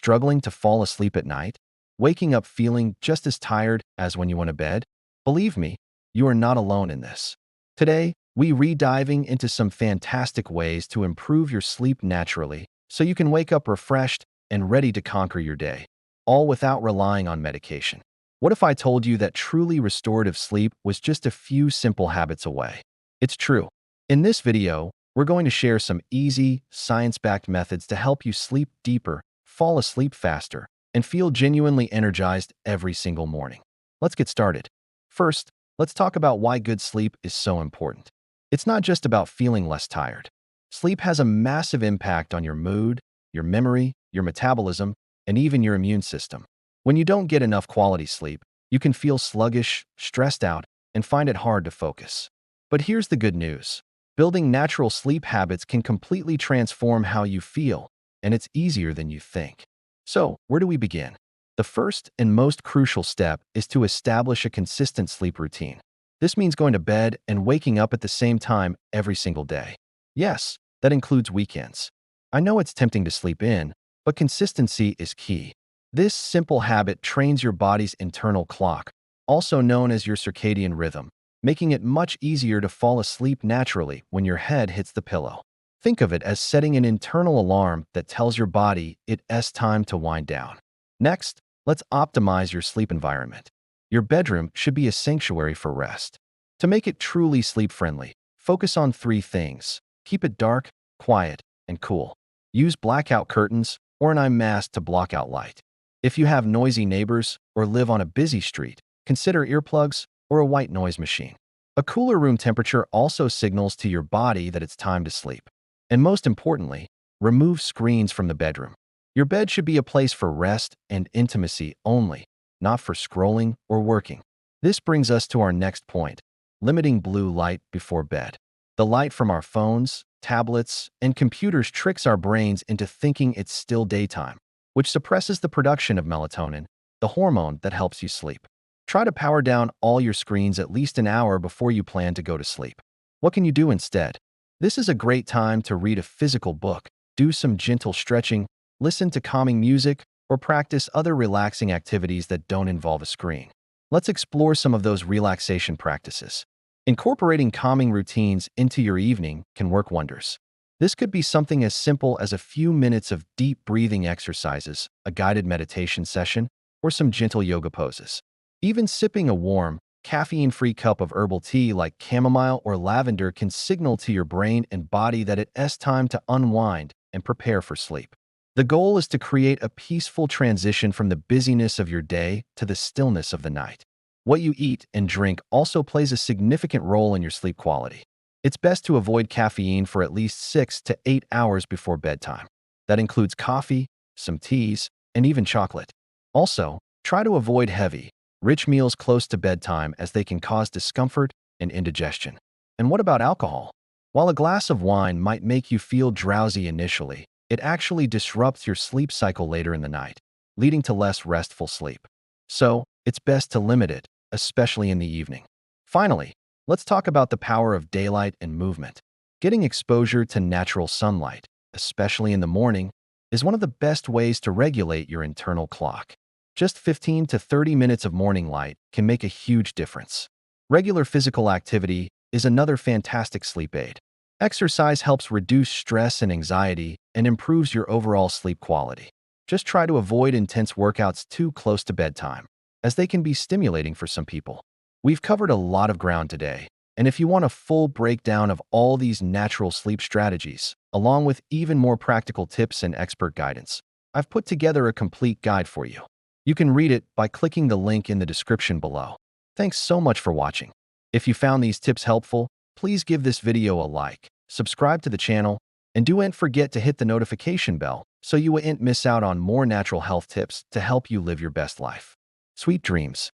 struggling to fall asleep at night? Waking up feeling just as tired as when you went to bed? Believe me, you are not alone in this. Today, we re-diving into some fantastic ways to improve your sleep naturally so you can wake up refreshed and ready to conquer your day, all without relying on medication. What if I told you that truly restorative sleep was just a few simple habits away? It's true. In this video, we're going to share some easy, science-backed methods to help you sleep deeper, fall asleep faster, and feel genuinely energized every single morning. Let's get started. First, let's talk about why good sleep is so important. It's not just about feeling less tired. Sleep has a massive impact on your mood, your memory, your metabolism, and even your immune system. When you don't get enough quality sleep, you can feel sluggish, stressed out, and find it hard to focus. But here's the good news. Building natural sleep habits can completely transform how you feel, and it's easier than you think. So, where do we begin? The first and most crucial step is to establish a consistent sleep routine. This means going to bed and waking up at the same time every single day. Yes, that includes weekends. I know it's tempting to sleep in, but consistency is key. This simple habit trains your body's internal clock, also known as your circadian rhythm, making it much easier to fall asleep naturally when your head hits the pillow. Think of it as setting an internal alarm that tells your body it's time to wind down. Next, let's optimize your sleep environment. Your bedroom should be a sanctuary for rest. To make it truly sleep-friendly, focus on three things. Keep it dark, quiet, and cool. Use blackout curtains or an eye mask to block out light. If you have noisy neighbors or live on a busy street, consider earplugs or a white noise machine. A cooler room temperature also signals to your body that it's time to sleep. And most importantly, remove screens from the bedroom. Your bed should be a place for rest and intimacy only, not for scrolling or working. This brings us to our next point, limiting blue light before bed. The light from our phones, tablets, and computers tricks our brains into thinking it's still daytime, which suppresses the production of melatonin, the hormone that helps you sleep. Try to power down all your screens at least an hour before you plan to go to sleep. What can you do instead? This is a great time to read a physical book, do some gentle stretching, listen to calming music, or practice other relaxing activities that don't involve a screen. Let's explore some of those relaxation practices. Incorporating calming routines into your evening can work wonders. This could be something as simple as a few minutes of deep breathing exercises, a guided meditation session, or some gentle yoga poses. Even sipping a warm, caffeine-free cup of herbal tea like chamomile or lavender can signal to your brain and body that it's time to unwind and prepare for sleep. The goal is to create a peaceful transition from the busyness of your day to the stillness of the night. What you eat and drink also plays a significant role in your sleep quality. It's best to avoid caffeine for at least 6 to 8 hours before bedtime. That includes coffee, some teas, and even chocolate. Also, try to avoid heavy, rich meals close to bedtime as they can cause discomfort and indigestion. And what about alcohol? While a glass of wine might make you feel drowsy initially, it actually disrupts your sleep cycle later in the night, leading to less restful sleep. So, it's best to limit it, especially in the evening. Finally, let's talk about the power of daylight and movement. Getting exposure to natural sunlight, especially in the morning, is one of the best ways to regulate your internal clock. Just 15 to 30 minutes of morning light can make a huge difference. Regular physical activity is another fantastic sleep aid. Exercise helps reduce stress and anxiety and improves your overall sleep quality. Just try to avoid intense workouts too close to bedtime, as they can be stimulating for some people. We've covered a lot of ground today, and if you want a full breakdown of all these natural sleep strategies, along with even more practical tips and expert guidance, I've put together a complete guide for you. You can read it by clicking the link in the description below. Thanks so much for watching. If you found these tips helpful, please give this video a like, subscribe to the channel, and don't forget to hit the notification bell so you won't miss out on more natural health tips to help you live your best life. Sweet dreams.